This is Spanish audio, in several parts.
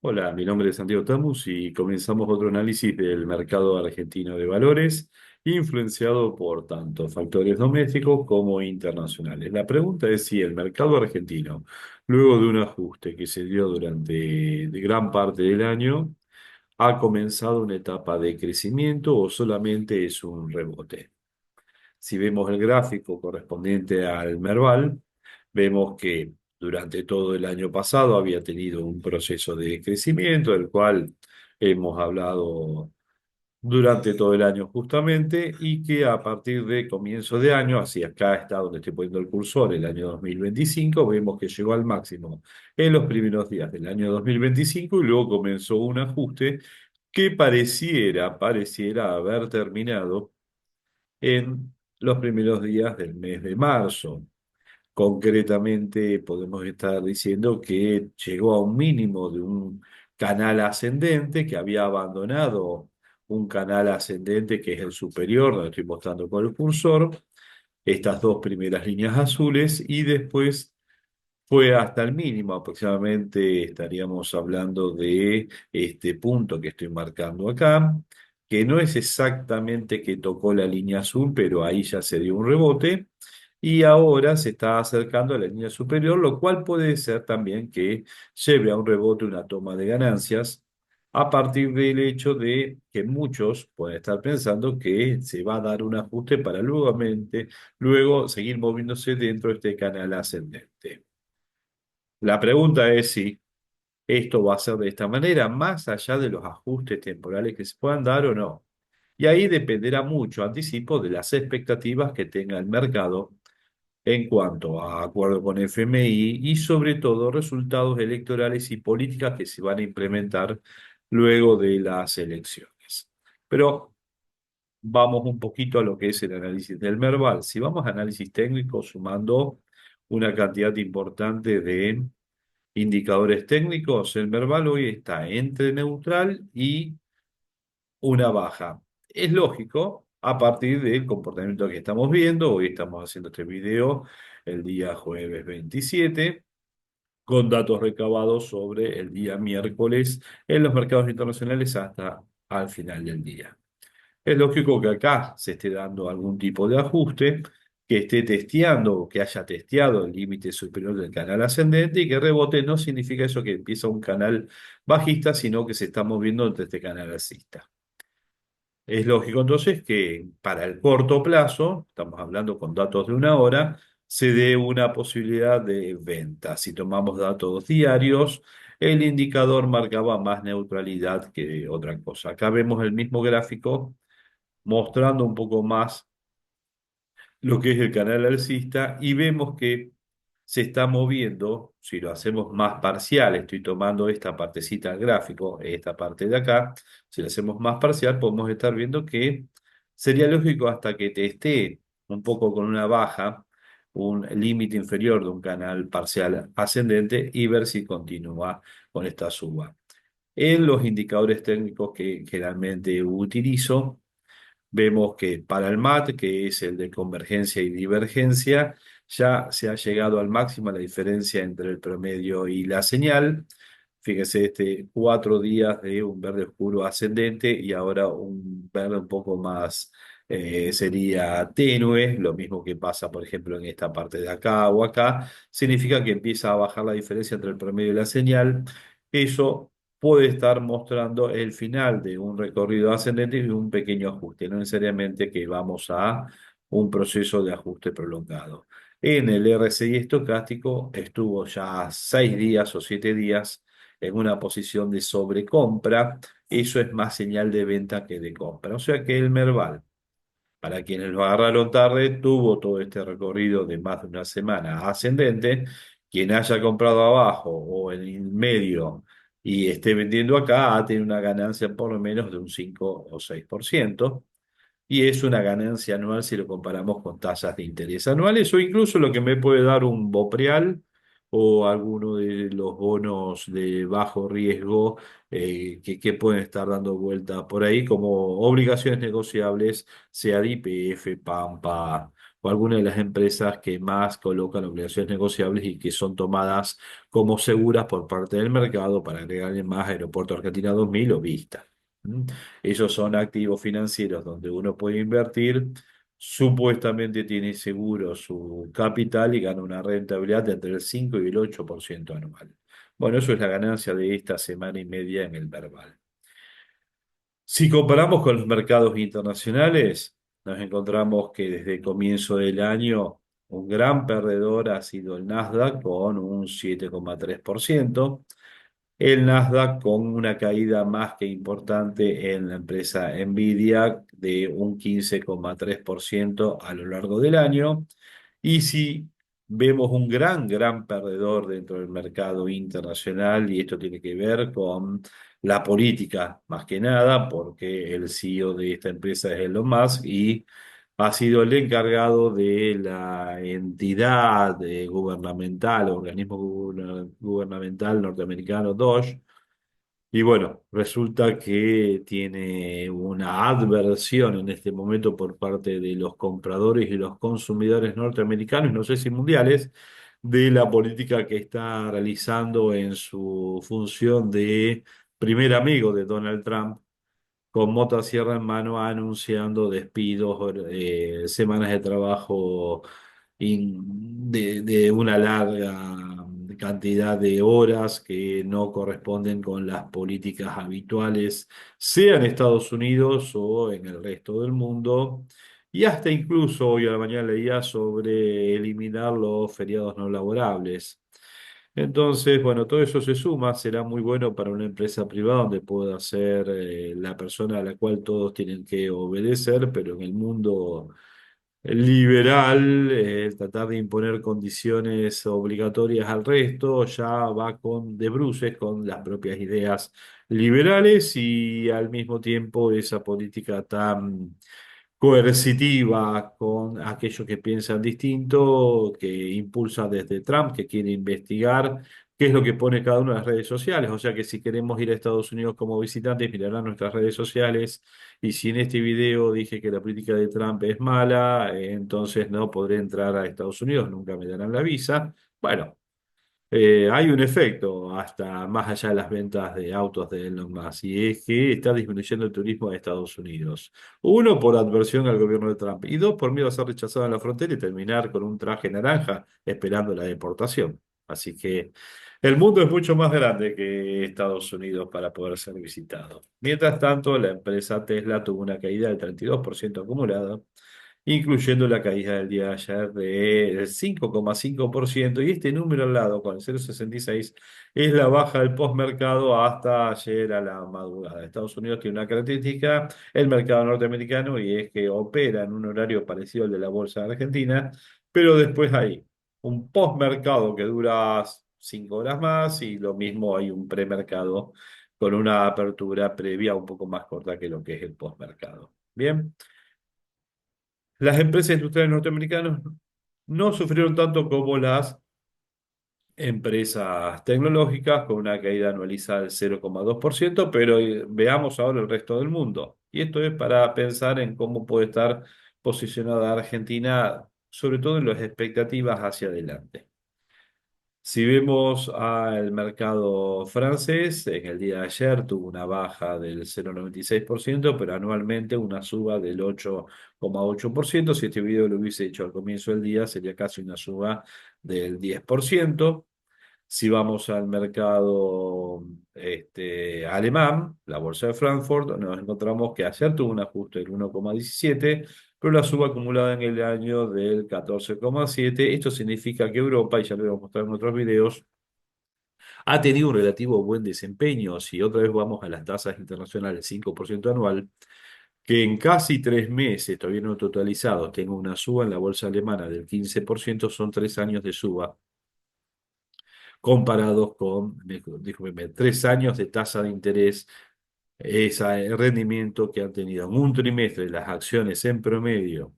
Hola, mi nombre es Santiago Tamus y comenzamos otro análisis del mercado argentino de valores, influenciado por tanto factores domésticos como internacionales. La pregunta es si el mercado argentino, luego de un ajuste que se dio durante de gran parte del año, ha comenzado una etapa de crecimiento o solamente es un rebote. Si vemos el gráfico correspondiente al Merval, vemos que durante todo el año pasado había tenido un proceso de crecimiento, del cual hemos hablado durante todo el año justamente, y que a partir de comienzo de año, hacia acá está donde estoy poniendo el cursor, el año 2025, vemos que llegó al máximo en los primeros días del año 2025 y luego comenzó un ajuste que pareciera haber terminado en los primeros días del mes de marzo. Concretamente, podemos estar diciendo que llegó a un mínimo de un canal ascendente que había abandonado un canal ascendente que es el superior, donde estoy mostrando con el cursor, estas dos primeras líneas azules, y después fue hasta el mínimo, aproximadamente estaríamos hablando de este punto que estoy marcando acá, que no es exactamente que tocó la línea azul, pero ahí ya se dio un rebote y ahora se está acercando a la línea superior, lo cual puede ser también que lleve a un rebote, una toma de ganancias, a partir del hecho de que muchos pueden estar pensando que se va a dar un ajuste para luego seguir moviéndose dentro de este canal ascendente. La pregunta es si esto va a ser de esta manera, más allá de los ajustes temporales que se puedan dar o no. Y ahí dependerá mucho, anticipo, de las expectativas que tenga el mercado en cuanto a acuerdo con FMI y sobre todo resultados electorales y políticas que se van a implementar luego de las elecciones. Pero vamos un poquito a lo que es el análisis del Merval. Si vamos a análisis técnico sumando una cantidad importante de indicadores técnicos, el Merval hoy está entre neutral y una baja. Es lógico a partir del comportamiento que estamos viendo. Hoy estamos haciendo este video el día jueves 27, con datos recabados sobre el día miércoles en los mercados internacionales hasta al final del día. Es lógico que acá se esté dando algún tipo de ajuste, que esté testeando o que haya testeado el límite superior del canal ascendente y que rebote no significa eso que empieza un canal bajista, sino que se está moviendo entre este canal alcista. Es lógico entonces que para el corto plazo, estamos hablando con datos de una hora, se dé una posibilidad de venta. Si tomamos datos diarios, el indicador marcaba más neutralidad que otra cosa. Acá vemos el mismo gráfico mostrando un poco más lo que es el canal alcista y vemos que se está moviendo, si lo hacemos más parcial, estoy tomando esta partecita del gráfico, esta parte de acá, si lo hacemos más parcial podemos estar viendo que sería lógico hasta que te esté un poco con una baja, un límite inferior de un canal parcial ascendente y ver si continúa con esta suba. En los indicadores técnicos que generalmente utilizo, vemos que para el MAT, que es el de convergencia y divergencia, ya se ha llegado al máximo la diferencia entre el promedio y la señal. Fíjese, 4 días de un verde oscuro ascendente y ahora un verde un poco más sería tenue, lo mismo que pasa, por ejemplo, en esta parte de acá o acá, significa que empieza a bajar la diferencia entre el promedio y la señal. Eso puede estar mostrando el final de un recorrido ascendente y un pequeño ajuste, no necesariamente que vamos a un proceso de ajuste prolongado. En el RSI estocástico estuvo ya 6 días o 7 días en una posición de sobrecompra. Eso es más señal de venta que de compra. O sea que el Merval, para quienes lo agarraron tarde, tuvo todo este recorrido de más de una semana ascendente. Quien haya comprado abajo o en el medio y esté vendiendo acá, ha tenido una ganancia por lo menos de un 5 o 6%. Y es una ganancia anual si lo comparamos con tasas de interés anuales o incluso lo que me puede dar un Bopreal o alguno de los bonos de bajo riesgo que pueden estar dando vuelta por ahí como obligaciones negociables, sea de YPF, Pampa o alguna de las empresas que más colocan obligaciones negociables y que son tomadas como seguras por parte del mercado para agregarle más Aeropuerto Argentina 2000 o Vista. ¿Mm? Esos son activos financieros donde uno puede invertir, supuestamente tiene seguro su capital y gana una rentabilidad de entre el 5 y el 8% anual. Bueno, eso es la ganancia de esta semana y media en el Verbal. Si comparamos con los mercados internacionales, nos encontramos que desde el comienzo del año un gran perdedor ha sido el Nasdaq con un 7,3%. El Nasdaq con una caída más que importante en la empresa Nvidia de un 15,3% a lo largo del año. Y si vemos un gran perdedor dentro del mercado internacional, y esto tiene que ver con la política más que nada, porque el CEO de esta empresa es Elon Musk y ha sido el encargado de la entidad gubernamental, organismo gubernamental norteamericano DOGE. Y bueno, resulta que tiene una adversión en este momento por parte de los compradores y los consumidores norteamericanos, no sé si mundiales, de la política que está realizando en su función de primer amigo de Donald Trump, con motosierra en mano anunciando despidos, semanas de trabajo de una larga cantidad de horas que no corresponden con las políticas habituales, sea en Estados Unidos o en el resto del mundo. Y hasta incluso hoy a la mañana leía sobre eliminar los feriados no laborables. Entonces, bueno, todo eso se suma, será muy bueno para una empresa privada donde pueda ser la persona a la cual todos tienen que obedecer, pero en el mundo liberal, tratar de imponer condiciones obligatorias al resto, ya va con de bruces con las propias ideas liberales y al mismo tiempo esa política tan coercitiva con aquellos que piensan distinto, que impulsa desde Trump, que quiere investigar qué es lo que pone cada una de las redes sociales. O sea que si queremos ir a Estados Unidos como visitantes, mirarán nuestras redes sociales. Y si en este video dije que la política de Trump es mala, entonces no podré entrar a Estados Unidos, nunca me darán la visa. Bueno. Hay un efecto hasta más allá de las ventas de autos de Elon Musk, y es que está disminuyendo el turismo de Estados Unidos. Uno, por adversión al gobierno de Trump, y dos, por miedo a ser rechazado en la frontera y terminar con un traje naranja esperando la deportación. Así que el mundo es mucho más grande que Estados Unidos para poder ser visitado. Mientras tanto, la empresa Tesla tuvo una caída del 32% acumulada, incluyendo la caída del día de ayer del 5,5%, y este número al lado, con el 0,66, es la baja del postmercado hasta ayer a la madrugada. Estados Unidos tiene una característica, el mercado norteamericano, y es que opera en un horario parecido al de la bolsa de Argentina, pero después hay un postmercado que dura 5 horas más, y lo mismo hay un premercado con una apertura previa un poco más corta que lo que es el postmercado. Bien. Las empresas industriales norteamericanas no sufrieron tanto como las empresas tecnológicas, con una caída anualizada del 0,2%, pero veamos ahora el resto del mundo. Y esto es para pensar en cómo puede estar posicionada Argentina, sobre todo en las expectativas hacia adelante. Si vemos al mercado francés, en el día de ayer tuvo una baja del 0,96%, pero anualmente una suba del 8,8%. Si este video lo hubiese hecho al comienzo del día, sería casi una suba del 10%. Si vamos al mercado alemán, la bolsa de Frankfurt, nos encontramos que ayer tuvo un ajuste del 1,17, pero la suba acumulada en el año del 14,7. Esto significa que Europa, y ya lo voy a mostrar en otros videos, ha tenido un relativo buen desempeño. Si otra vez vamos a las tasas internacionales, 5% anual, que en casi 3 meses, todavía no totalizados, tenga una suba en la bolsa alemana del 15%, son 3 años de suba comparados con, discúlpeme, 3 años de tasa de interés, ese rendimiento que han tenido en un trimestre las acciones en promedio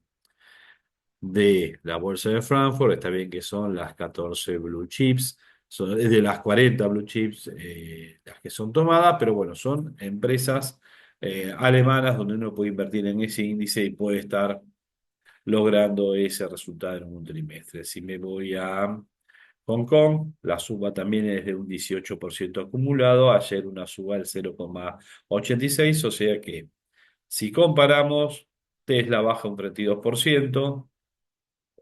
de la bolsa de Frankfurt. Está bien que son las 14 blue chips, son es de las 40 blue chips las que son tomadas, pero bueno, son empresas alemanas donde uno puede invertir en ese índice y puede estar logrando ese resultado en un trimestre. Si me voy a Hong Kong, la suba también es de un 18% acumulado, ayer una suba del 0,86, o sea que si comparamos, Tesla baja un 32%,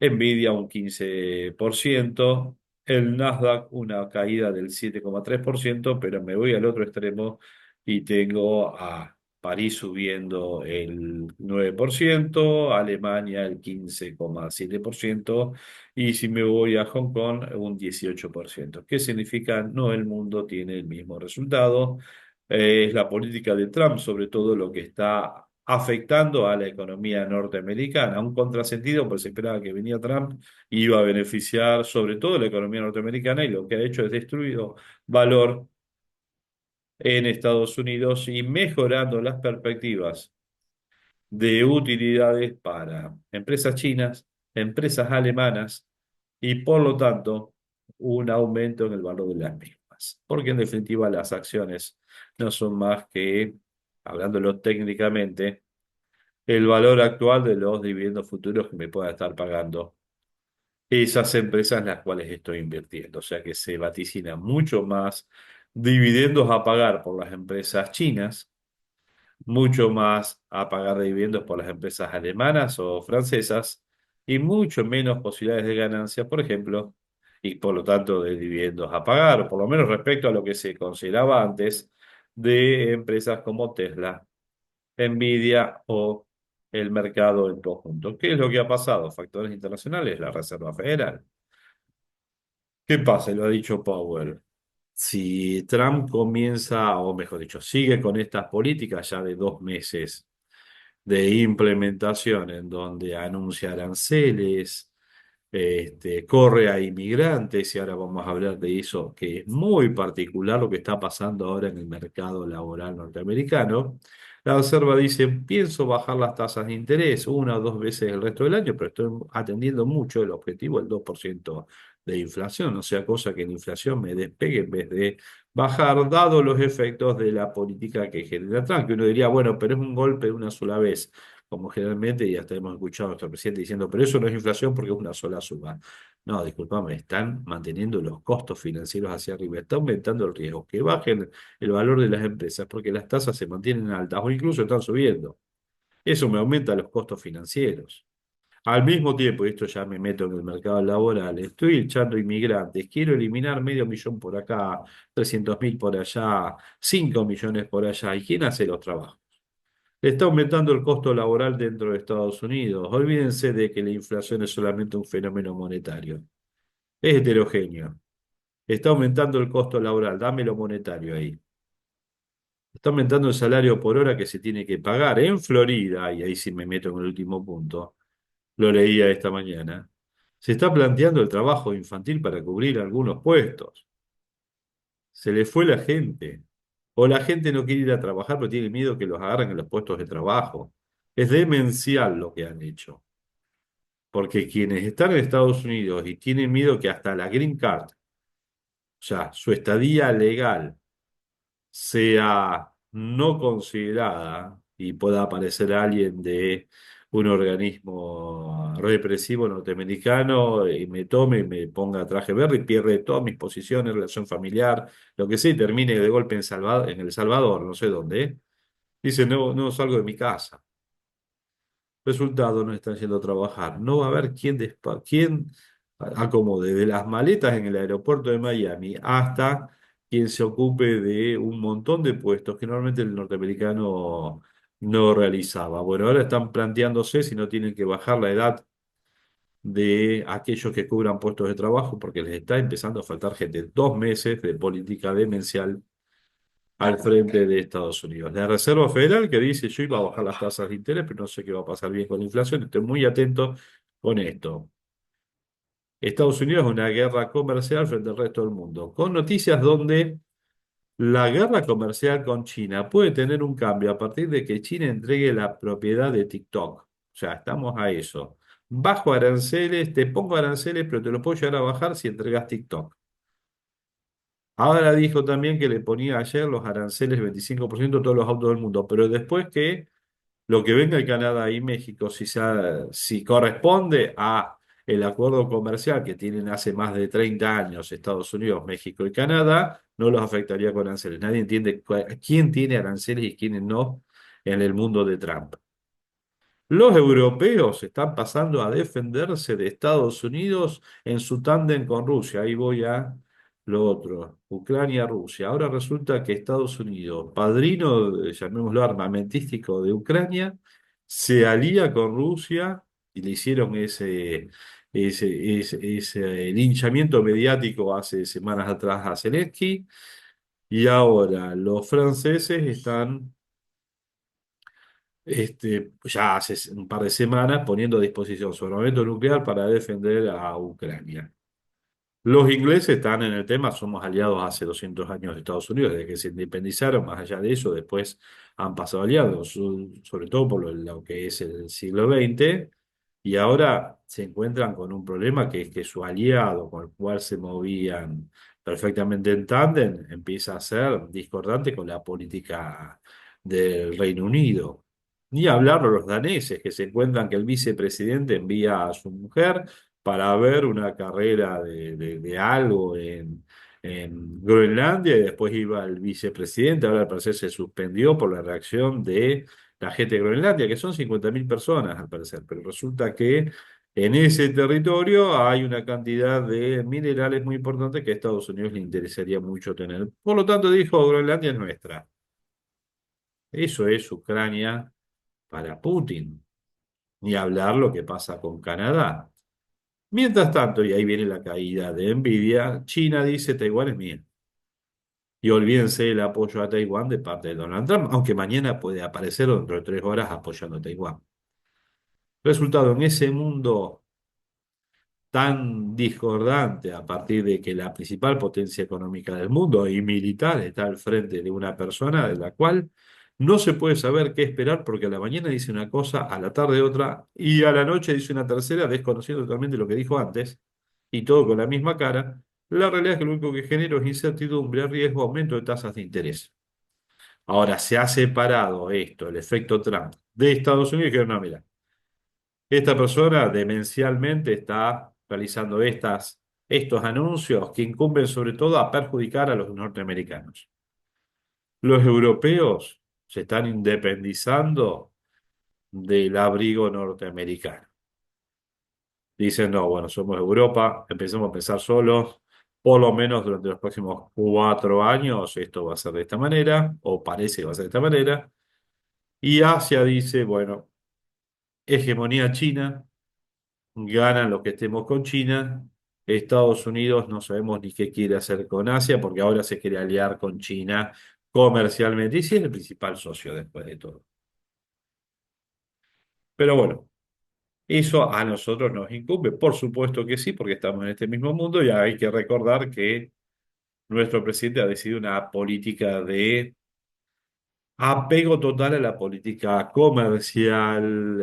Nvidia un 15%, el Nasdaq una caída del 7,3%, pero me voy al otro extremo y tengo a París subiendo el 9%, Alemania el 15,7% y si me voy a Hong Kong un 18%. ¿Qué significa? No el mundo tiene el mismo resultado. Es la política de Trump, sobre todo lo que está afectando a la economía norteamericana. Un contrasentido, pues se esperaba que venía Trump y iba a beneficiar sobre todo la economía norteamericana y lo que ha hecho es destruido valor en Estados Unidos y mejorando las perspectivas de utilidades para empresas chinas, empresas alemanas y por lo tanto un aumento en el valor de las mismas. Porque en definitiva las acciones no son más que, hablándolo técnicamente, el valor actual de los dividendos futuros que me puedan estar pagando esas empresas en las cuales estoy invirtiendo. O sea que se vaticina mucho más dividendos a pagar por las empresas chinas, mucho más a pagar de dividendos por las empresas alemanas o francesas y mucho menos posibilidades de ganancia, por ejemplo, y por lo tanto de dividendos a pagar, o por lo menos respecto a lo que se consideraba antes de empresas como Tesla, Nvidia o el mercado en conjunto. ¿Qué es lo que ha pasado? Factores internacionales, la Reserva Federal. ¿Qué pasa? Lo ha dicho Powell. Si Trump comienza, o mejor dicho, sigue con estas políticas ya de 2 meses de implementación en donde anuncia aranceles, corre a inmigrantes, y ahora vamos a hablar de eso, que es muy particular lo que está pasando ahora en el mercado laboral norteamericano. La Reserva dice, pienso bajar las tasas de interés 1 o 2 veces el resto del año, pero estoy atendiendo mucho el objetivo, el 2% de inflación, o sea, cosa que la inflación me despegue en vez de bajar, dado los efectos de la política que genera Trump, que uno diría, bueno, pero es un golpe de una sola vez como generalmente, y hasta hemos escuchado a nuestro presidente diciendo, pero eso no es inflación porque es una sola suba. No, discúlpame, están manteniendo los costos financieros hacia arriba, está aumentando el riesgo, que bajen el valor de las empresas porque las tasas se mantienen altas o incluso están subiendo. Eso me aumenta los costos financieros. Al mismo tiempo, y esto ya me meto en el mercado laboral, estoy echando inmigrantes, quiero eliminar 500.000 por acá, 300.000 por allá, 5 millones por allá. ¿Y quién hace los trabajos? Está aumentando el costo laboral dentro de Estados Unidos. Olvídense de que la inflación es solamente un fenómeno monetario. Es heterogéneo. Está aumentando el costo laboral. Dame lo monetario ahí. Está aumentando el salario por hora que se tiene que pagar. En Florida, y ahí sí me meto en el último punto, lo leía esta mañana, se está planteando el trabajo infantil para cubrir algunos puestos. Se le fue la gente. O la gente no quiere ir a trabajar, pero tiene miedo que los agarren en los puestos de trabajo. Es demencial lo que han hecho. Porque quienes están en Estados Unidos y tienen miedo que hasta la Green Card, o sea, su estadía legal, sea no considerada y pueda aparecer alguien de un organismo represivo norteamericano y me tome y me ponga traje verde y pierde todas mis posiciones, relación familiar, lo que sea, y termine de golpe en El Salvador, no sé dónde, ¿eh? Dice, no, no salgo de mi casa. Resultado, no están yendo a trabajar. No va a haber quién acomode de las maletas en el aeropuerto de Miami hasta quien se ocupe de un montón de puestos que normalmente el norteamericano no realizaba. Bueno, ahora están planteándose si no tienen que bajar la edad de aquellos que cubran puestos de trabajo porque les está empezando a faltar gente. 2 meses de política demencial al frente de Estados Unidos. La Reserva Federal que dice yo iba a bajar las tasas de interés, pero no sé qué va a pasar bien con la inflación. Estoy muy atento con esto. Estados Unidos es una guerra comercial frente al resto del mundo, con noticias donde la guerra comercial con China puede tener un cambio a partir de que China entregue la propiedad de TikTok. O sea, estamos a eso. Bajo aranceles, te pongo aranceles, pero te lo puedo llegar a bajar si entregas TikTok. Ahora dijo también que le ponía ayer los aranceles 25% a todos los autos del mundo, pero después que Lo que venga de Canadá y México, si corresponde a el acuerdo comercial que tienen hace más de 30 años Estados Unidos, México y Canadá, no los afectaría con aranceles. Nadie entiende quién tiene aranceles y quiénes no en el mundo de Trump. Los europeos están pasando a defenderse de Estados Unidos en su tándem con Rusia. Ahí voy a lo otro, Ucrania-Rusia. Ahora resulta que Estados Unidos, padrino, llamémoslo armamentístico de Ucrania, se alía con Rusia y le hicieron ese linchamiento mediático hace semanas atrás a Zelensky. Y ahora los franceses están ya hace un par de semanas poniendo a disposición su armamento nuclear para defender a Ucrania. Los ingleses están en el tema, somos aliados hace 200 años de Estados Unidos, desde que se independizaron, más allá de eso, después han pasado aliados, sobre todo por lo que es el siglo XX, y ahora se encuentran con un problema que es que su aliado, con el cual se movían perfectamente en tándem, empieza a ser discordante con la política del Reino Unido. Ni hablar de los daneses, que se encuentran que el vicepresidente envía a su mujer para ver una carrera de algo en Groenlandia y después iba el vicepresidente. Ahora al parecer se suspendió por la reacción de la gente de Groenlandia, que son 50.000 personas al parecer, pero resulta que en ese territorio hay una cantidad de minerales muy importante que a Estados Unidos le interesaría mucho tener. Por lo tanto, dijo, Groenlandia es nuestra. Eso es Ucrania para Putin. Ni hablar lo que pasa con Canadá. Mientras tanto, y ahí viene la caída de Nvidia, China dice Taiwán es mía. Y olvídense el apoyo a Taiwán de parte de Donald Trump, aunque mañana puede aparecer dentro de 3 horas apoyando a Taiwán. Resultado, en ese mundo tan discordante, a partir de que la principal potencia económica del mundo y militar está al frente de una persona de la cual no se puede saber qué esperar porque a la mañana dice una cosa, a la tarde otra y a la noche dice una tercera, desconociendo totalmente lo que dijo antes y todo con la misma cara. La realidad es que lo único que genera es incertidumbre, riesgo, aumento de tasas de interés. Ahora, se ha separado esto, el efecto Trump, de Estados Unidos y dijeron, no, mira, esta persona demencialmente está realizando estos anuncios que incumben sobre todo a perjudicar a los norteamericanos. Los europeos se están independizando del abrigo norteamericano. Dicen, no, bueno, somos Europa, empecemos a pensar solos, por lo menos durante los próximos 4 años esto va a ser de esta manera, o parece que va a ser de esta manera. Y Asia dice, bueno, hegemonía china. Ganan los que estemos con China. Estados Unidos no sabemos ni qué quiere hacer con Asia porque ahora se quiere aliar con China comercialmente y sí es el principal socio después de todo. Pero bueno, eso a nosotros nos incumbe, por supuesto que sí, porque estamos en este mismo mundo y hay que recordar que nuestro presidente ha decidido una política de apego total a la política comercial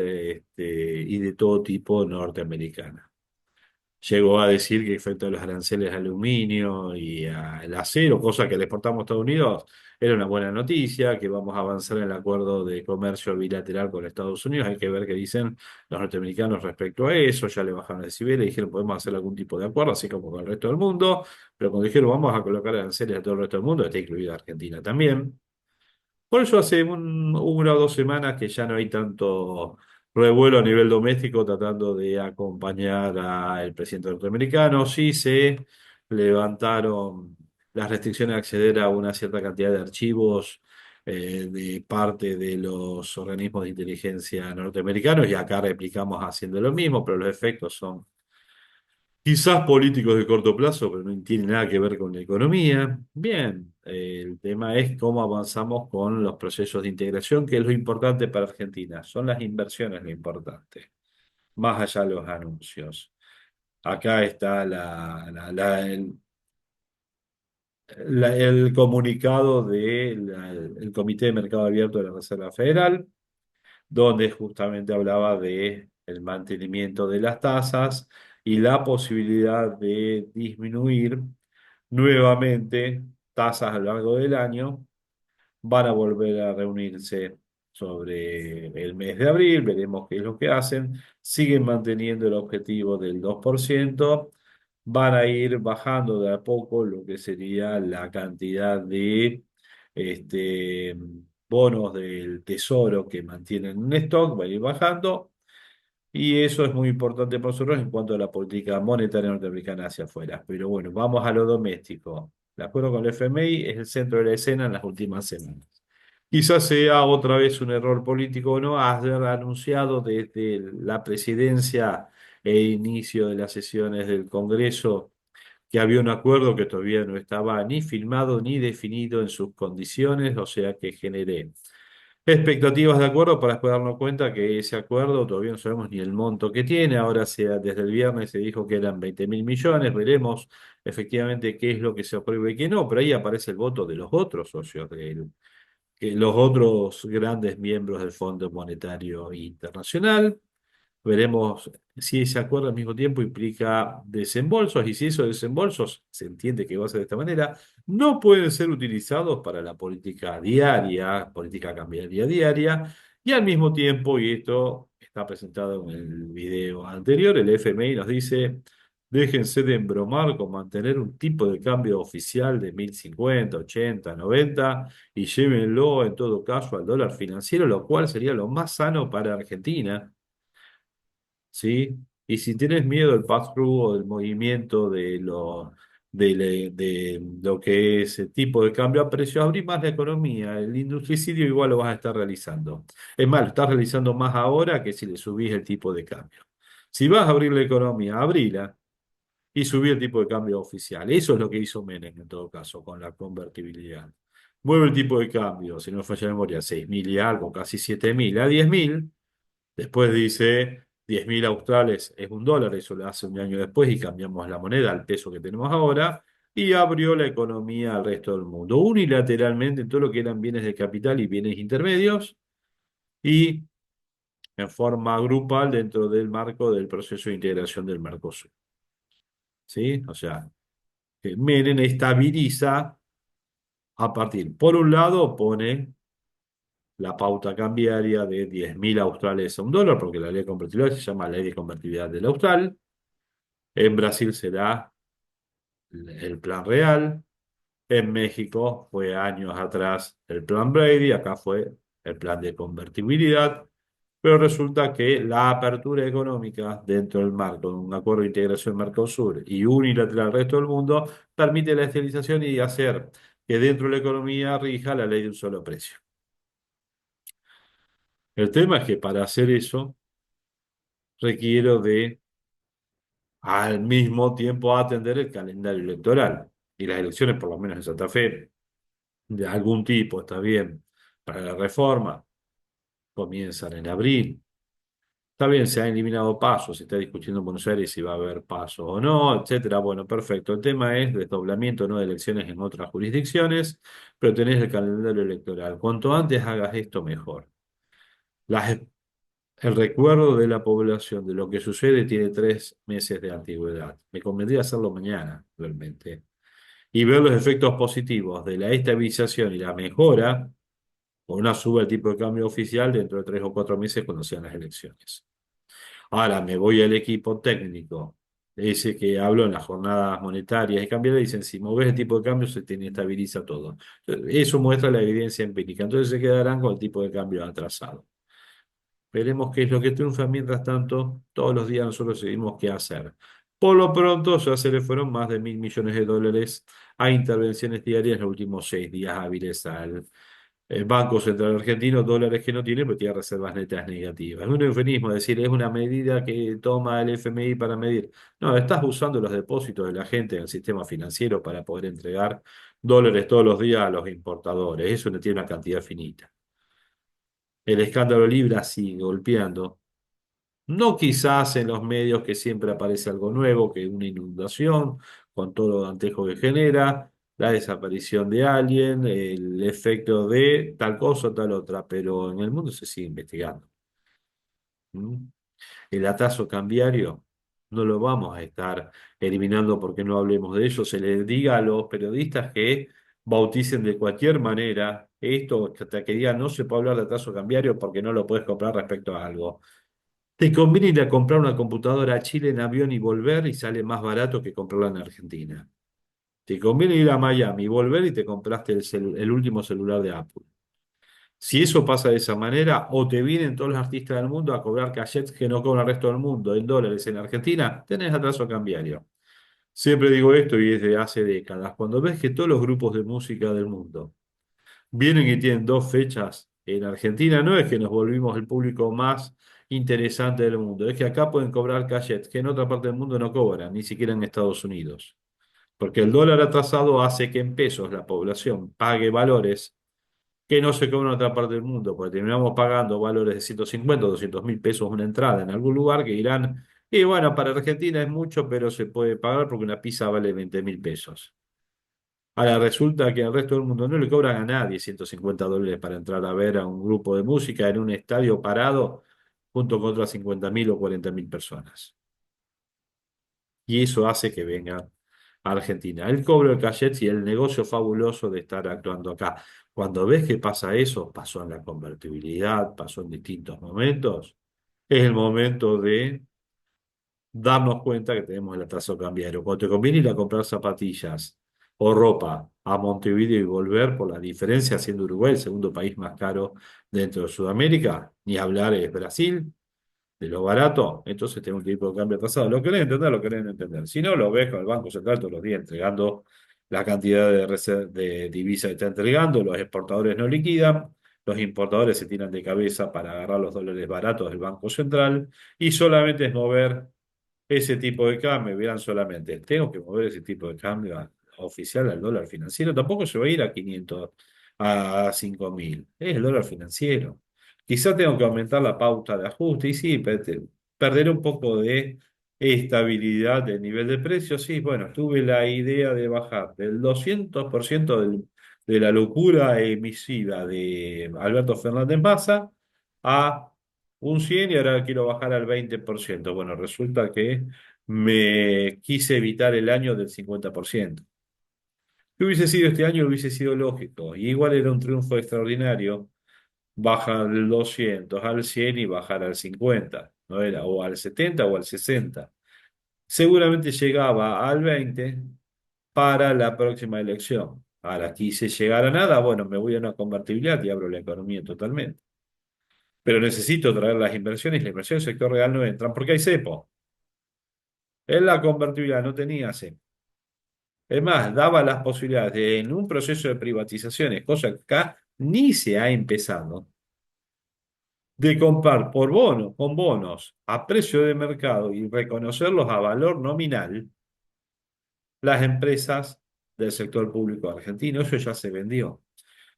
y de todo tipo norteamericana. Llegó a decir que efecto de los aranceles al aluminio y al acero, cosa que le exportamos a Estados Unidos, era una buena noticia, que vamos a avanzar en el acuerdo de comercio bilateral con Estados Unidos. Hay que ver qué dicen los norteamericanos respecto a eso. Ya le bajaron el nivel y dijeron, podemos hacer algún tipo de acuerdo, así como con el resto del mundo. Pero cuando dijeron, vamos a colocar aranceles a todo el resto del mundo, está incluida Argentina también. Por eso hace 1 o 2 semanas que ya no hay tanto revuelo a nivel doméstico tratando de acompañar al presidente norteamericano. Sí se levantaron las restricciones a acceder a una cierta cantidad de archivos de parte de los organismos de inteligencia norteamericanos y acá replicamos haciendo lo mismo, pero los efectos son quizás políticos de corto plazo, pero no tiene nada que ver con la economía. Bien, el tema es cómo avanzamos con los procesos de integración, que es lo importante para Argentina. Son las inversiones lo importante, más allá de los anuncios. Acá está el comunicado del Comité de Mercado Abierto de la Reserva Federal donde justamente hablaba de el mantenimiento de las tasas y la posibilidad de disminuir nuevamente tasas a lo largo del año. Van a volver a reunirse sobre el mes de abril, veremos qué es lo que hacen. Siguen manteniendo el objetivo del 2%. Van a ir bajando de a poco lo que sería la cantidad de este, bonos del tesoro que mantienen en stock, va a ir bajando. Y eso es muy importante para nosotros en cuanto a la política monetaria norteamericana hacia afuera. Pero bueno, vamos a lo doméstico. De acuerdo con el FMI, es el centro de la escena en las últimas semanas. Quizás sea otra vez un error político o no haber anunciado desde la presidencia e inicio de las sesiones del Congreso que había un acuerdo que todavía no estaba ni firmado ni definido en sus condiciones, o sea que generé expectativas de acuerdo para después darnos cuenta que ese acuerdo todavía no sabemos ni el monto que tiene. Ahora desde el viernes se dijo que eran 20.000 millones. Veremos efectivamente qué es lo que se aprueba y qué no, pero ahí aparece el voto de los otros socios que los otros grandes miembros del Fondo Monetario Internacional. Veremos si ese acuerdo al mismo tiempo implica desembolsos y si esos desembolsos, se entiende que va a ser de esta manera, no pueden ser utilizados para la política diaria, política cambiaria diaria, y al mismo tiempo, y esto está presentado en el video anterior, el FMI nos dice, déjense de embromar con mantener un tipo de cambio oficial de 1050, 80, 90 y llévenlo en todo caso al dólar financiero, lo cual sería lo más sano para Argentina. ¿Sí? Y si tienes miedo del pass-through o del movimiento de lo que es el tipo de cambio a precio, abrí más la economía. El industricidio igual lo vas a estar realizando. Es más, lo estás realizando más ahora que si le subís el tipo de cambio. Si vas a abrir la economía, abrila y subí el tipo de cambio oficial. Eso es lo que hizo Menem en todo caso con la convertibilidad. Mueve el tipo de cambio, si no me falla la memoria, 6.000 y algo, casi 7.000 a 10.000. Después dice 10.000 australes es un dólar, eso lo hace un año después y cambiamos la moneda al peso que tenemos ahora y abrió la economía al resto del mundo, unilateralmente en todo lo que eran bienes de capital y bienes intermedios y en forma grupal dentro del marco del proceso de integración del Mercosur. ¿Sí? O sea, que Menem estabiliza a partir, por un lado, pone la pauta cambiaria de 10.000 australes a un dólar, porque la ley de convertibilidad se llama ley de convertibilidad del austral. En Brasil será el plan real. En México fue años atrás el plan Brady, acá fue el plan de convertibilidad. Pero resulta que la apertura económica dentro del marco de un acuerdo de integración Mercosur y unilateral al resto del mundo permite la estabilización y hacer que dentro de la economía rija la ley de un solo precio. El tema es que para hacer eso requiero de al mismo tiempo atender el calendario electoral. Y las elecciones, por lo menos en Santa Fe, de algún tipo, está bien, para la reforma, comienzan en abril. Está bien, se han eliminado pasos, se está discutiendo en Buenos Aires si va a haber pasos o no, etcétera. Bueno, perfecto. El tema es desdoblamiento no de elecciones en otras jurisdicciones, pero tenés el calendario electoral. Cuanto antes hagas esto, mejor. Las El recuerdo de la población de lo que sucede tiene 3 meses de antigüedad. Me convendría hacerlo mañana, realmente. Y ver los efectos positivos de la estabilización y la mejora o una suba del tipo de cambio oficial dentro de 3 o 4 meses cuando sean las elecciones. Ahora me voy al equipo técnico, ese que habló en las jornadas monetarias y cambiarias, dicen, si moves el tipo de cambio se te inestabiliza todo. Eso muestra la evidencia empírica. Entonces se quedarán con el tipo de cambio atrasado. Veremos qué es lo que triunfa. Mientras tanto, todos los días nosotros seguimos qué hacer. Por lo pronto, ya se le fueron más de 1.000 millones de dólares a intervenciones diarias en los últimos 6 días hábiles al Banco Central Argentino, dólares que no tiene, pero tiene reservas netas negativas. Es un eufemismo, es decir, es una medida que toma el FMI para medir. No, estás usando los depósitos de la gente en el sistema financiero para poder entregar dólares todos los días a los importadores. Eso no tiene una cantidad finita. El escándalo Libra sigue golpeando. No quizás en los medios que siempre aparece algo nuevo, que una inundación, con todo lo dantejo que genera, la desaparición de alguien, el efecto de tal cosa o tal otra, pero en el mundo se sigue investigando. ¿Mm? El atraso cambiario no lo vamos a estar eliminando porque no hablemos de ello. Se les diga a los periodistas que bauticen de cualquier manera esto, que hasta que digan no se puede hablar de atraso cambiario porque no lo puedes comprar respecto a algo. Te conviene ir a comprar una computadora a Chile en avión y volver y sale más barato que comprarla en Argentina. Te conviene ir a Miami y volver y te compraste el último celular de Apple. Si eso pasa de esa manera, o te vienen todos los artistas del mundo a cobrar cachets que no cobra el resto del mundo en dólares en Argentina, tenés atraso cambiario. Siempre digo esto y desde hace décadas. Cuando ves que todos los grupos de música del mundo vienen y tienen dos fechas en Argentina, no es que nos volvimos el público más interesante del mundo, es que acá pueden cobrar cachets que en otra parte del mundo no cobran, ni siquiera en Estados Unidos. Porque el dólar atrasado hace que en pesos la población pague valores que no se cobran en otra parte del mundo, porque terminamos pagando valores de 150 o 200.000 pesos una entrada en algún lugar que dirán, y bueno, para Argentina es mucho, pero se puede pagar porque una pizza vale 20.000 pesos. Ahora resulta que al resto del mundo no le cobran a nadie 150 dólares para entrar a ver a un grupo de música en un estadio parado junto con otras 50.000 o 40.000 personas. Y eso hace que vengan a Argentina. El cobro de cachets y el negocio fabuloso de estar actuando acá. Cuando ves que pasa eso, pasó en la convertibilidad, pasó en distintos momentos, es el momento de darnos cuenta que tenemos el atraso cambiario. Cuando te conviene ir a comprar zapatillas o ropa a Montevideo y volver por la diferencia, siendo Uruguay el segundo país más caro dentro de Sudamérica, ni hablar es Brasil de lo barato, entonces tengo un tipo de cambio atrasado. Lo querés entender, lo querés no entender. Si no, lo ves con el Banco Central todos los días entregando la cantidad de divisa que está entregando, los exportadores no liquidan, los importadores se tiran de cabeza para agarrar los dólares baratos del Banco Central y solamente es mover ese tipo de cambio. Verán solamente, tengo que mover ese tipo de cambio oficial al dólar financiero, tampoco se va a ir a 500, a 5.000, es el dólar financiero. Quizá tengo que aumentar la pauta de ajuste y sí, perder un poco de estabilidad del nivel de precios. Sí, bueno, tuve la idea de bajar del 200% de la locura emisiva de Alberto Fernández Massa a un 100 y ahora quiero bajar al 20%. Bueno, resulta que me quise evitar el año del 50%. ¿Qué hubiese sido este año? Hubiese sido lógico. Y igual era un triunfo extraordinario bajar del 200 al 100 y bajar al 50, ¿no era? O al 70 o al 60. Seguramente llegaba al 20 para la próxima elección. Ahora quise llegar a nada, bueno, me voy a una convertibilidad y abro la economía totalmente. Pero necesito traer las inversiones del sector real no entran porque hay cepo. En la convertibilidad no tenía cepo. Es más, daba las posibilidades en un proceso de privatizaciones, cosa que acá ni se ha empezado de comprar por bono, con bonos a precio de mercado y reconocerlos a valor nominal, las empresas del sector público argentino. Eso ya se vendió.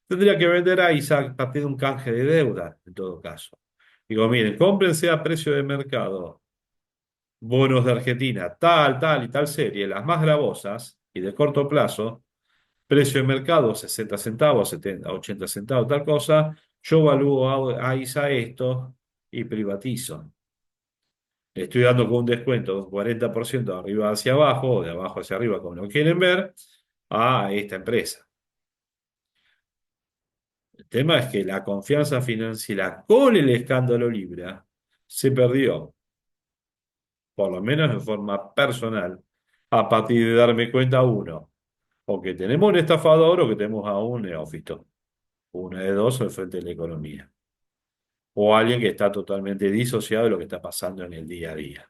Tendría que vender a Isaac a partir de un canje de deuda, en todo caso. Digo, miren, cómprense a precio de mercado bonos de Argentina, tal, tal y tal serie, las más gravosas y de corto plazo, precio de mercado 60 centavos, 70, 80 centavos, tal cosa, yo evalúo a ISA esto y privatizo. Le estoy dando con un descuento de un 40% de arriba hacia abajo o de abajo hacia arriba, como lo quieren ver, a esta empresa. El tema es que la confianza financiera con el escándalo Libra se perdió, por lo menos en forma personal, a partir de darme cuenta uno, o que tenemos un estafador o que tenemos a un neófito, una de dos al frente de la economía, o alguien que está totalmente disociado de lo que está pasando en el día a día.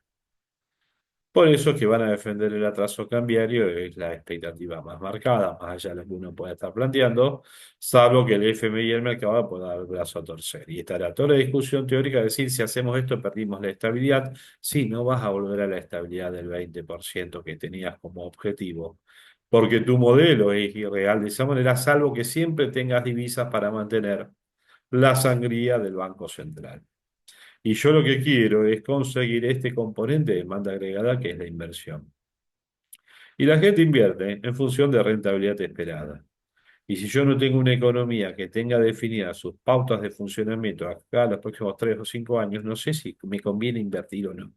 Por eso es que van a defender el atraso cambiario, es la expectativa más marcada, más allá de lo que uno pueda estar planteando, salvo que el FMI y el mercado puedan dar el brazo a torcer. Y estará toda la discusión teórica de decir, si hacemos esto, perdimos la estabilidad. Sí, no vas a volver a la estabilidad del 20% que tenías como objetivo, porque tu modelo es irreal de esa manera, salvo que siempre tengas divisas para mantener la sangría del Banco Central. Y yo lo que quiero es conseguir este componente de demanda agregada que es la inversión. Y la gente invierte en función de rentabilidad esperada. Y si yo no tengo una economía que tenga definidas sus pautas de funcionamiento acá los próximos 3 o 5 años, no sé si me conviene invertir o no.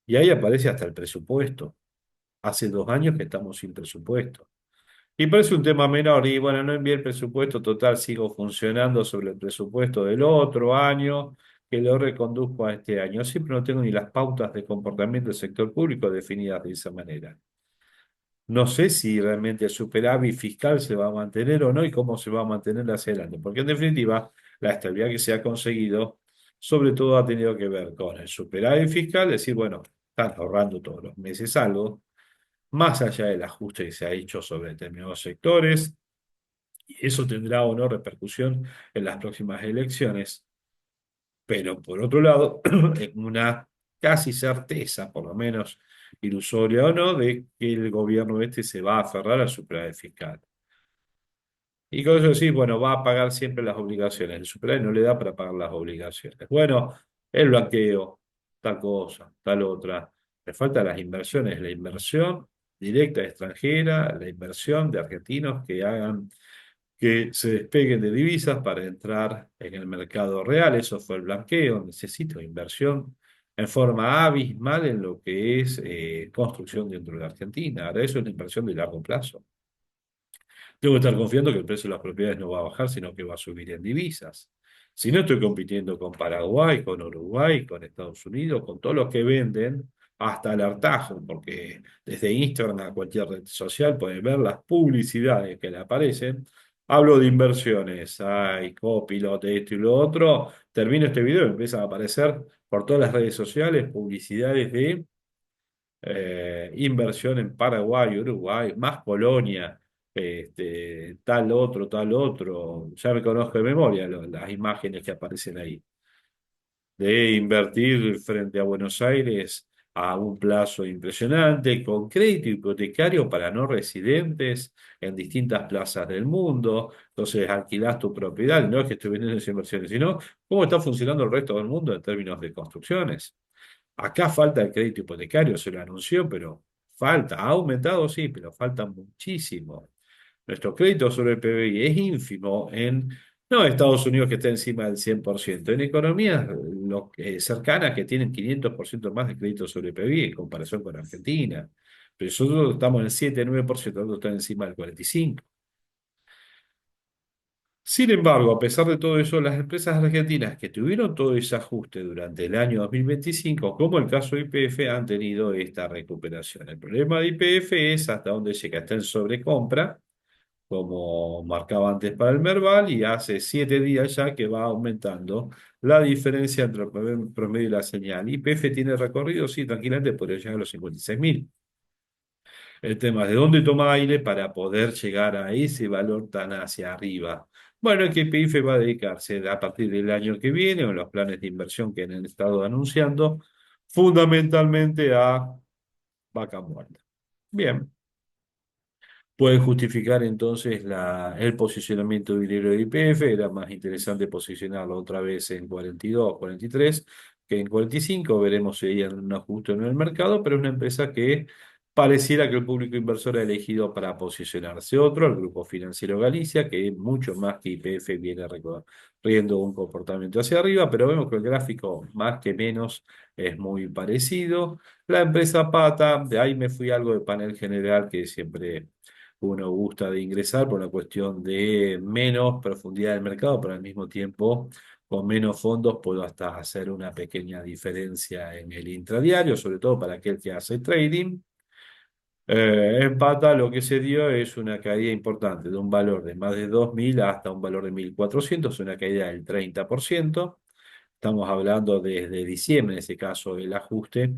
Y ahí aparece hasta el presupuesto. Hace 2 años que estamos sin presupuesto. Y parece un tema menor, y bueno, no envié el presupuesto total, sigo funcionando sobre el presupuesto del otro año, que lo reconduzco a este año. Siempre no tengo ni las pautas de comportamiento del sector público definidas de esa manera. No sé si realmente el superávit fiscal se va a mantener o no y cómo se va a mantener hacia adelante, porque en definitiva la estabilidad que se ha conseguido sobre todo ha tenido que ver con el superávit fiscal, es decir, bueno, están ahorrando todos los meses algo, más allá del ajuste que se ha hecho sobre determinados sectores, y eso tendrá o no repercusión en las próximas elecciones, pero por otro lado, es una casi certeza, por lo menos ilusoria o no, de que el gobierno este se va a aferrar al superávit fiscal. Y con eso decís, bueno, va a pagar siempre las obligaciones. El superávit no le da para pagar las obligaciones. Bueno, el blanqueo, tal cosa, tal otra. Le faltan las inversiones, la inversión directa extranjera, la inversión de argentinos que hagan que se despeguen de divisas para entrar en el mercado real. Eso fue el blanqueo. Necesito inversión en forma abismal en lo que es construcción dentro de la Argentina. Ahora, eso es una inversión de largo plazo. Tengo que estar confiando que el precio de las propiedades no va a bajar, sino que va a subir en divisas. Si no estoy compitiendo con Paraguay, con Uruguay, con Estados Unidos, con todos los que venden, hasta el hartajo, porque desde Instagram a cualquier red social pueden ver las publicidades que le aparecen. Hablo de inversiones, hay Copilot, esto y lo otro. Termino este video y empiezan a aparecer por todas las redes sociales publicidades de inversión en Paraguay, Uruguay, más Polonia, tal otro. Ya me conozco de memoria las imágenes que aparecen ahí. De invertir frente a Buenos Aires a un plazo impresionante, con crédito hipotecario para no residentes en distintas plazas del mundo. Entonces alquilás tu propiedad, no es que estoy vendiendo esas inversiones, sino cómo está funcionando el resto del mundo en términos de construcciones. Acá falta el crédito hipotecario, se lo anunció, pero falta. Ha aumentado, sí, pero falta muchísimo. Nuestro crédito sobre el PBI es ínfimo en, no Estados Unidos que está encima del 100%, en economías cercanas que tienen 500% más de crédito sobre el PBI en comparación con Argentina. Pero nosotros estamos en el 7-9%, nosotros estamos encima del 45%. Sin embargo, a pesar de todo eso, las empresas argentinas que tuvieron todo ese ajuste durante el año 2025, como el caso de YPF, han tenido esta recuperación. El problema de YPF es hasta dónde llega, está en sobrecompra, como marcaba antes para el Merval, y hace 7 días ya que va aumentando la diferencia entre el promedio y la señal. YPF tiene recorrido, sí, tranquilamente podría llegar a los 56.000. El tema es de dónde toma aire para poder llegar a ese valor tan hacia arriba. Bueno, que YPF va a dedicarse a partir del año que viene, o en los planes de inversión que han estado anunciando, fundamentalmente a vaca muerta. Bien. Puede justificar entonces el posicionamiento del dinero de YPF. Era más interesante posicionarlo otra vez en 42, 43 que en 45. Veremos si hay un ajuste en el mercado, pero es una empresa que pareciera que el público inversor ha elegido para posicionarse. Otro, el Grupo Financiero Galicia, que mucho más que YPF viene recorriendo un comportamiento hacia arriba, pero vemos que el gráfico más que menos es muy parecido. La empresa Pata, de ahí me fui algo de panel general que siempre uno gusta de ingresar por una cuestión de menos profundidad del mercado, pero al mismo tiempo con menos fondos puedo hasta hacer una pequeña diferencia en el intradiario, sobre todo para aquel que hace trading. En Pata lo que se dio es una caída importante, de un valor de más de 2.000 hasta un valor de 1.400, una caída del 30%. Estamos hablando desde diciembre, en ese caso, el ajuste.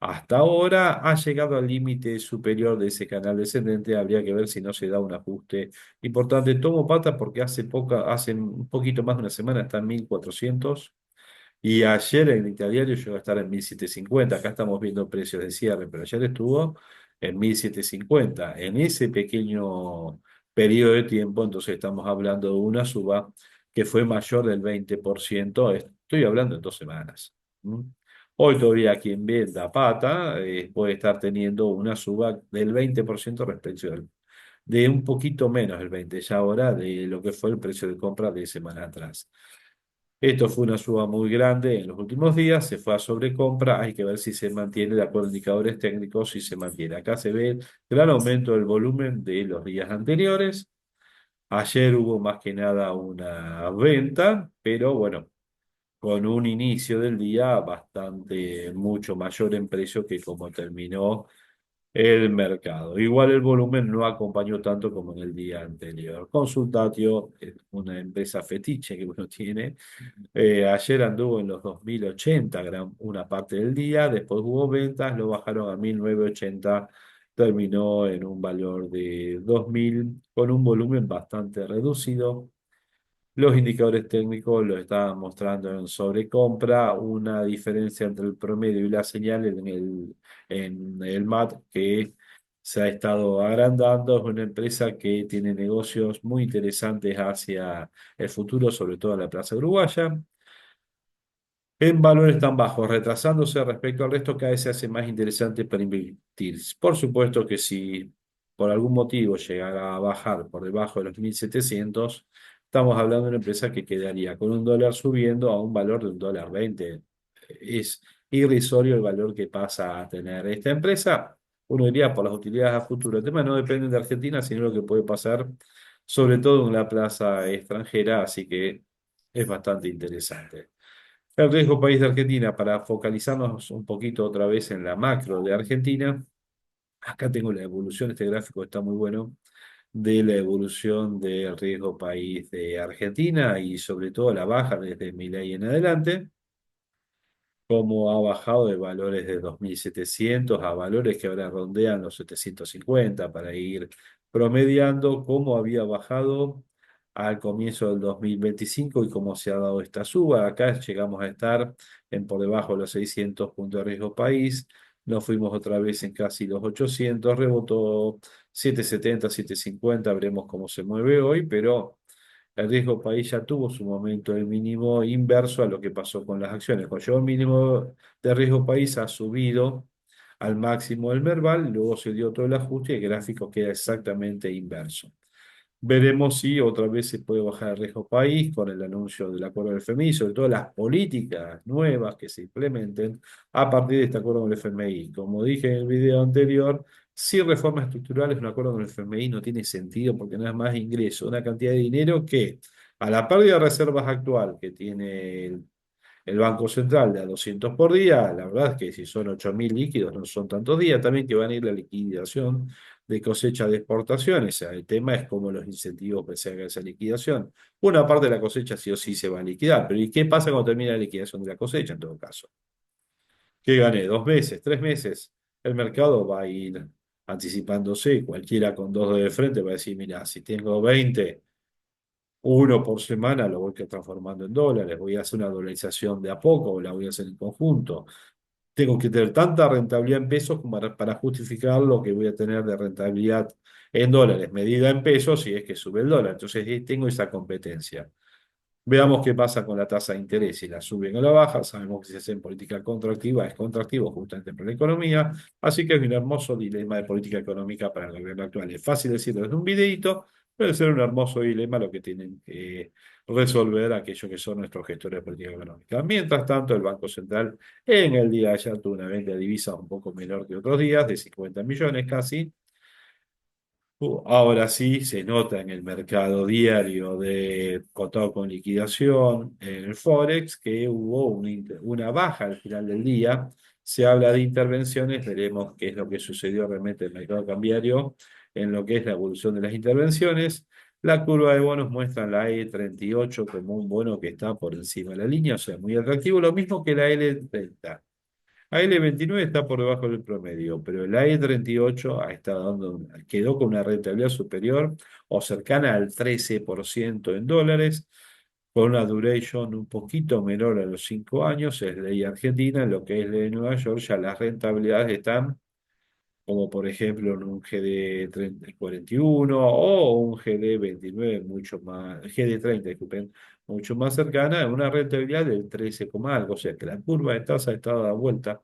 Hasta ahora ha llegado al límite superior de ese canal descendente. Habría que ver si no se da un ajuste importante. Tomo Pata porque hace un poquito más de una semana está en 1.400. Y ayer en el diario llegó a estar en 1.750. Acá estamos viendo precios de cierre, pero ayer estuvo en 1.750. En ese pequeño periodo de tiempo, entonces estamos hablando de una suba que fue mayor del 20%. Estoy hablando en 2 semanas. ¿Mm? Hoy todavía quien venda pata puede estar teniendo una suba del 20% respecto de un poquito menos del 20%, ya ahora de lo que fue el precio de compra de semana atrás. Esto fue una suba muy grande en los últimos días, se fue a sobrecompra, hay que ver si se mantiene, de acuerdo a indicadores técnicos, si se mantiene. Acá se ve gran aumento del volumen de los días anteriores. Ayer hubo más que nada una venta, pero bueno, con un inicio del día bastante mucho mayor en precio que como terminó el mercado. Igual el volumen no acompañó tanto como en el día anterior. Consultatio, es una empresa fetiche que uno tiene, ayer anduvo en los 2080 una parte del día, después hubo ventas, lo bajaron a 1980, terminó en un valor de 2000 con un volumen bastante reducido. Los indicadores técnicos lo estaban mostrando en sobrecompra, una diferencia entre el promedio y la señal en el MAT que se ha estado agrandando. Es una empresa que tiene negocios muy interesantes hacia el futuro, sobre todo en la Plaza Uruguaya. En valores tan bajos, retrasándose respecto al resto, cada vez se hace más interesante para invertir. Por supuesto que si por algún motivo llegara a bajar por debajo de los 1700, estamos hablando de una empresa que quedaría con un dólar subiendo a un valor de un dólar 20. Es irrisorio el valor que pasa a tener esta empresa. Uno diría por las utilidades a futuro. El tema no depende de Argentina, sino lo que puede pasar, sobre todo en la plaza extranjera, así que es bastante interesante. El riesgo país de Argentina, para focalizarnos un poquito otra vez en la macro de Argentina, acá tengo la evolución, este gráfico está muy bueno, de la evolución del riesgo país de Argentina y sobre todo la baja desde Milei en adelante, cómo ha bajado de valores de 2.700 a valores que ahora rondean los 750 para ir promediando cómo había bajado al comienzo del 2025 y cómo se ha dado esta suba. Acá llegamos a estar en por debajo de los 600 puntos de riesgo país, nos fuimos otra vez en casi los 800, rebotó 770, 750, veremos cómo se mueve hoy, pero el riesgo país ya tuvo su momento de mínimo inverso a lo que pasó con las acciones. Cuando llegó el mínimo de riesgo país ha subido al máximo del Merval, luego se dio todo el ajuste y el gráfico queda exactamente inverso. Veremos si otra vez se puede bajar el riesgo país con el anuncio del acuerdo del FMI, sobre todo las políticas nuevas que se implementen a partir de este acuerdo con el FMI. Como dije en el video anterior, si reformas estructurales, un acuerdo con el FMI no tiene sentido porque no es más ingreso, una cantidad de dinero que a la pérdida de reservas actual que tiene el Banco Central de a 200 por día, la verdad es que si son 8.000 líquidos no son tantos días, también que van a ir la liquidación de cosecha de exportaciones. O sea, el tema es cómo los incentivos que se haga esa liquidación. Una parte de la cosecha sí o sí se va a liquidar, pero ¿y qué pasa cuando termina la liquidación de la cosecha en todo caso? ¿Qué gané? ¿2 meses? ¿3 meses? El mercado va a ir anticipándose, cualquiera con dos dedos de frente va a decir, mira, si tengo 20 uno por semana lo voy transformando en dólares, voy a hacer una dolarización de a poco, o la voy a hacer en conjunto. Tengo que tener tanta rentabilidad en pesos como para justificar lo que voy a tener de rentabilidad en dólares, medida en pesos si es que sube el dólar. Entonces tengo esa competencia. Veamos qué pasa con la tasa de interés, si la suben o la bajan. Sabemos que si se hace en política contractiva es contractivo justamente para la economía. Así que es un hermoso dilema de política económica para el gobierno actual. Es fácil decirlo en un videíto, puede ser un hermoso dilema lo que tienen que resolver aquellos que son nuestros gestores de política económica. Mientras tanto, el Banco Central en el día de ayer tuvo una venta de divisas un poco menor que otros días, de 50 millones casi. Ahora sí se nota en el mercado diario de cotado con liquidación, en el Forex, que hubo una baja al final del día. Se habla de intervenciones, veremos qué es lo que sucedió realmente en el mercado cambiario en lo que es la evolución de las intervenciones. La curva de bonos muestra la E38 como un bono que está por encima de la línea, o sea, muy atractivo, lo mismo que la L30. AL29 está por debajo del promedio, pero el AE38 quedó con una rentabilidad superior o cercana al 13% en dólares, con una duration un poquito menor a los 5 años. Es ley argentina, en lo que es ley de Nueva York, ya las rentabilidades están como por ejemplo en un GD 41 o un GD 29 mucho más, GD 30, disculpen, mucho más cercana, a una rentabilidad del 13, algo, o sea que la curva de tasa está dada vuelta.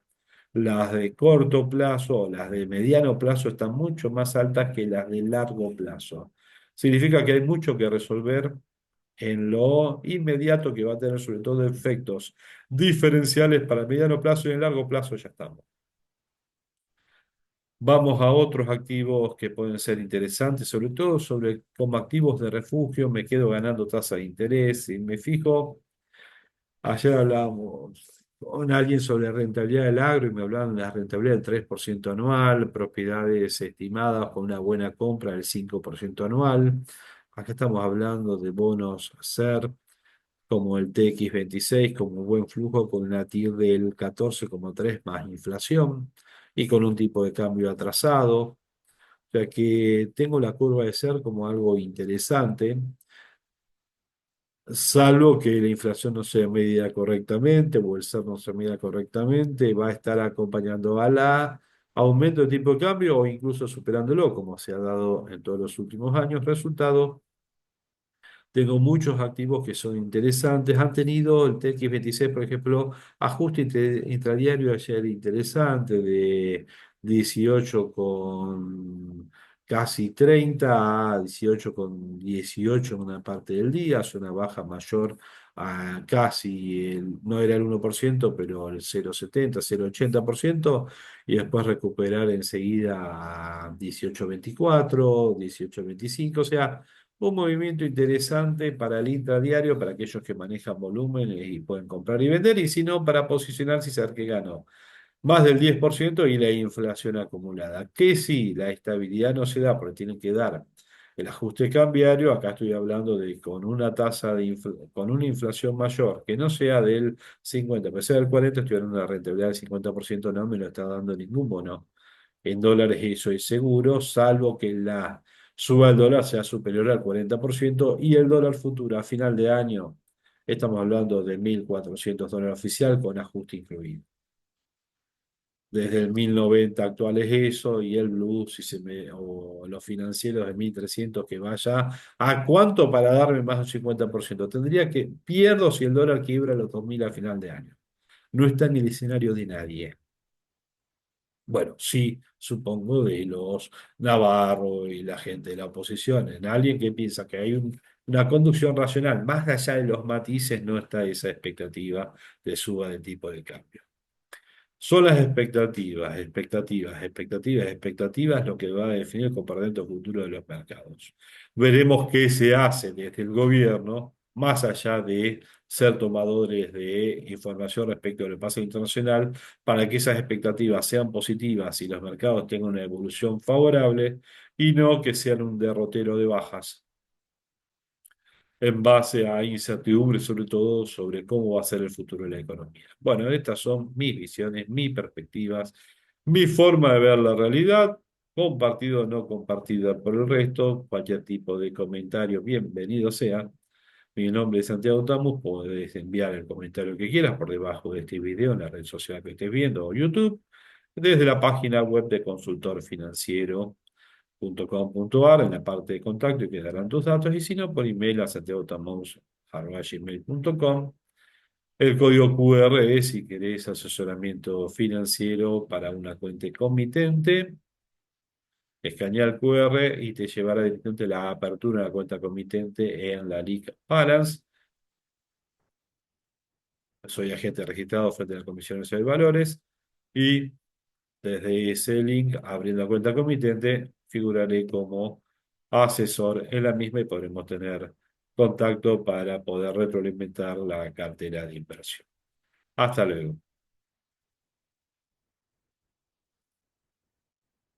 Las de corto plazo o las de mediano plazo están mucho más altas que las de largo plazo. Significa que hay mucho que resolver en lo inmediato, que va a tener sobre todo efectos diferenciales para el mediano plazo y en el largo plazo ya estamos. Vamos a otros activos que pueden ser interesantes, sobre todo como activos de refugio, me quedo ganando tasa de interés y me fijo. Ayer hablábamos con alguien sobre la rentabilidad del agro y me hablaban de la rentabilidad del 3% anual, propiedades estimadas con una buena compra del 5% anual. Acá estamos hablando de bonos a ser como el TX26, como buen flujo con una TIR del 14,3 más inflación y con un tipo de cambio atrasado. O sea que tengo la curva de ser como algo interesante. Salvo que la inflación no sea medida correctamente o el SER no se mida correctamente, va a estar acompañando a la aumento de tipo de cambio o incluso superándolo, como se ha dado en todos los últimos años. Resultado, tengo muchos activos que son interesantes. Han tenido el TX26, por ejemplo, ajuste intradiario ayer interesante de 18 con casi 30 a 18,18 en una parte del día. Es una baja mayor a casi, no era el 1%, pero el 0,70, 0,80%. Y después recuperar enseguida a 18,24, 18,25. O sea, un movimiento interesante para el intradiario, para aquellos que manejan volúmenes y pueden comprar y vender, y si no, para posicionarse y saber que ganó más del 10% y la inflación acumulada. Que si la estabilidad no se da, porque tienen que dar el ajuste cambiario, acá estoy hablando de con una tasa con una inflación mayor, que no sea del 50, pero sea del 40, estoy hablando de una rentabilidad del 50%, no me lo está dando ningún bono. En dólares eso es seguro, salvo que la suba del dólar sea superior al 40% y el dólar futuro a final de año, estamos hablando de $1.400 oficial con ajuste incluido. Desde el 1090 actual es eso y el blue o los financieros de 1300 que vaya. ¿A cuánto para darme más del 50%? Tendría que, pierdo si el dólar quiebra los 2000 a final de año. No está en el escenario de nadie. Bueno, sí, supongo de los Navarro y la gente de la oposición. En alguien que piensa que hay una conducción racional, más allá de los matices, no está esa expectativa de suba de tipo de cambio. Son las expectativas, expectativas, expectativas, expectativas lo que va a definir el comportamiento futuro de los mercados. Veremos qué se hace desde el gobierno, más allá de ser tomadores de información respecto a lo que pasa internacional, para que esas expectativas sean positivas y los mercados tengan una evolución favorable y no que sean un derrotero de bajas en base a incertidumbre, sobre todo sobre cómo va a ser el futuro de la economía. Bueno, estas son mis visiones, mis perspectivas, mi forma de ver la realidad, compartido o no compartida por el resto. Cualquier tipo de comentario, bienvenido sea. Mi nombre es Santiago Tamus, puedes enviar el comentario que quieras por debajo de este video en la red social que estés viendo o YouTube, desde la página web de Consultor Financiero .com.ar en la parte de contacto y quedarán tus datos y si no por email a santiagotamouse@gmail.com. El código QR es si querés asesoramiento financiero para una cuenta comitente. Escanea el QR y te llevará directamente a la apertura de la cuenta comitente en la League Balance. Soy agente registrado frente a la Comisión Nacional de Valores y desde ese link, abriendo la cuenta comitente, figuraré como asesor en la misma y podremos tener contacto para poder retroalimentar la cartera de inversión. Hasta luego.